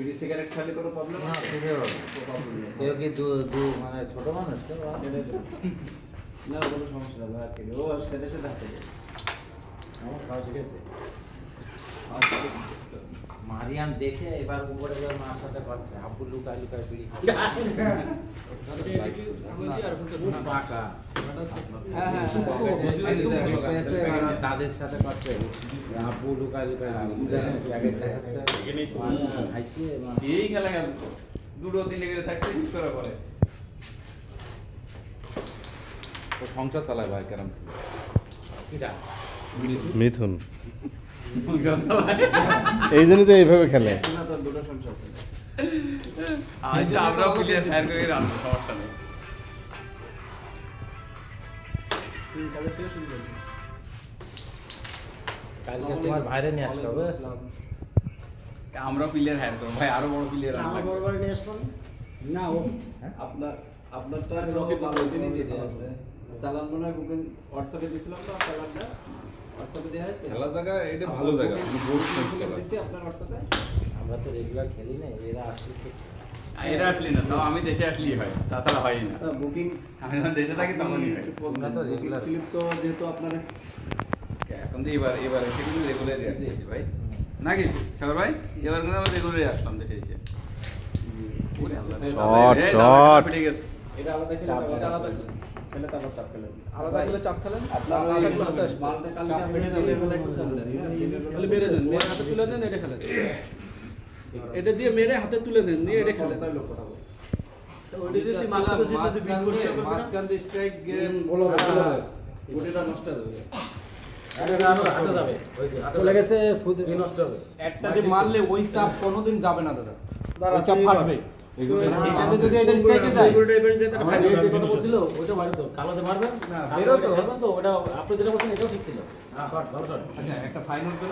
বিড়ি সিগারেট খালি কোনো প্রবলেম না কেউ কি মানে ছোট মানুষ তো না কোনো সমস্যা না ও সাথে সাথে থাকে আমার খাওয়া শিখেছে মারিয়াম দেখে এবার উপরে গিয়ে মার সাথে করছে আব্বু লুকায় লুকায় বিড়ি পাকা তাদের সাথে করছে আব্বু লুকায় লুকায় এই খেলা গেল দুটো তিনটে করে থাকছে ইউজ করার পরে ও সংসার চালায় ভাই কেন মিথুন এই জন্যই তো এইভাবে খেলে না তো দুটো সংসার ছিল আচ্ছা আমরাও প্লেয়ার ফায়ার করে রাখবো সমস্যা নেই কালকে তোমার বাইরে নিয়ে আসতে হবে আমরা প্লেয়ার হায়ার করব ভাই আরো বড় প্লেয়ার আমার বড় বড় নিয়ে আসবেন না ও আপনার আপনার তো রকি ভালো জিনিস দিতে আছে চালান মনে হয় বুকিং হোয়াটসঅ্যাপে দিছিলাম তো চালানটা হোয়াটসঅ্যাপে দেয়া হয়েছে খেলা জায়গা এটা ভালো জায়গা বহুত খেলা দিছি আপনার হোয়াটসঅ্যাপে আমরা তো রেগুলার খেলি না এরা আসলে এরা আসলি না তাও আমি দেশে আসলেই হয় তাছাড়া হয় না বুকিং আমি যখন দেশে থাকি তখনই হয় আমরা তো রেগুলার স্লিপ তো যেহেতু আপনার এখন তো এবার এসে কিন্তু রেগুলারই আসছি ভাই নাকি সাগর ভাই এবার কিন্তু আমরা রেগুলারই আসলাম দেশে এসে ওরে আল্লাহ শট ঠিক আছে এটা আলাদা খেলে আলাদা খেলে তারপর চাপ খেলেন আলাদা খেলে চাপ খেলেন আপনার আলাদা খেলে মালটা কালকে আপনি দিনের বেলা একটু কম দেন তাহলে মেরে দেন মেরে হাতে তুলে দেন এটা খেলেন এটা দিয়ে মেরে হাতে তুলে দেন নিয়ে এটা খেলেন তাই লক্ষ্য থাকবে মাঝখান দিয়ে স্ট্রাইক বলো গুটিটা নষ্ট হয়ে যাবে চলে গেছে নষ্ট হবে একটা যে মারলে ওই চাপ কোনোদিন যাবে না দাদা ওই চাপ ফাটবে এটাতে যদি এটা স্ট্রাইকে যায় কথা বলছিল ওটা মারি তো কালোতে মারবেন না বেরো তো হবে তো ওটা আপনি যেটা বলছেন এটাও ঠিক ছিল আচ্ছা একটা ফাইন উঠবে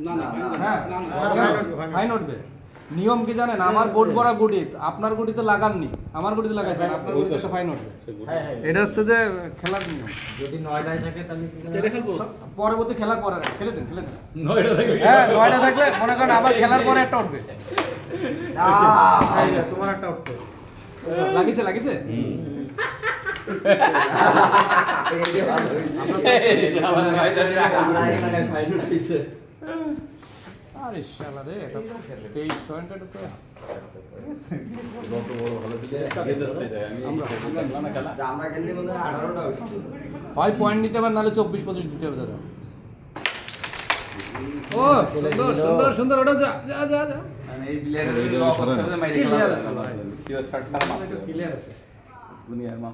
না না না হ্যাঁ ফাইন উঠবে নিয়ম কি জানেন আমার বোর্ড করা গুটি আপনার গুটিতে লাগাননি আমার গুটিতে লাগাইছেন আপনার গুটিতে একটা ফাইন উঠবে হ্যাঁ হ্যাঁ এটা হচ্ছে যে খেলার নিয়ম যদি 9টায় থাকে তাহলে এটা খেলবো পরবর্তী খেলার পরে খেলে দেন হ্যাঁ 9টা থাকলে মনে করেন আবার খেলার পরে একটা উঠবে তোমার একটা উঠবে লাগিছে লাগিছে আরে শালা রে এটা তো 23 পয়েন্ট এটা তো আমরা খেললে মনে হয় 18টা হয় পয়েন্ট নিতে পারেন নাহলে 24-25 দিতে হবে দাদা ও সুন্দর সুন্দর সুন্দর ওটা যা যা যা যা এই প্লেয়ারের লক করতে হবে মাইরে খেলা কিও শট খারাপ মারতে ক্লিয়ার আছে দুনিয়ার মা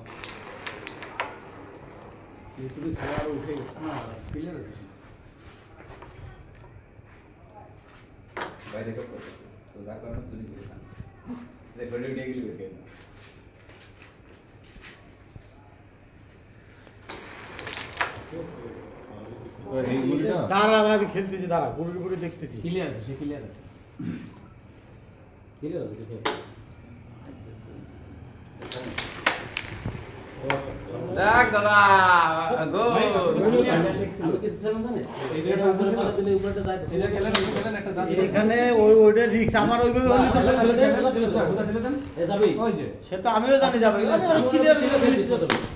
তুমি খেলা আর উঠে গেছে না ক্লিয়ার আছে বাইরে কত তো যা করো তুমি করে না রেকর্ডিং নিয়ে গেলি বেকে দাঁড়া আমি খেলতেছি দাঁড়া গুড়ি গুড়ি দেখতেছি ক্লিয়ার আছে ক্লিয়ার আছে ক্লিয়ার আছে দেখে দেখ দাদা গো আমি কিছু খেললাম জানেন এটা উপরে মারা দিলে উপরেটা যায় এটা খেলেন একটা দাঁত এখানে ওই ওইটা রিস্ক আমার ওইভাবে হলে তো সব খেলে দেন খেলে দেন এ যাবি ওই যে সে তো আমিও জানি যাবে ক্লিয়ার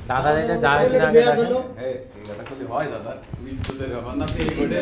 দাদা এটা যায় কিনা আগে দেখেন এই এটা খুলি হয় দাদা তুই তো দেখো না তুই রেকর্ডে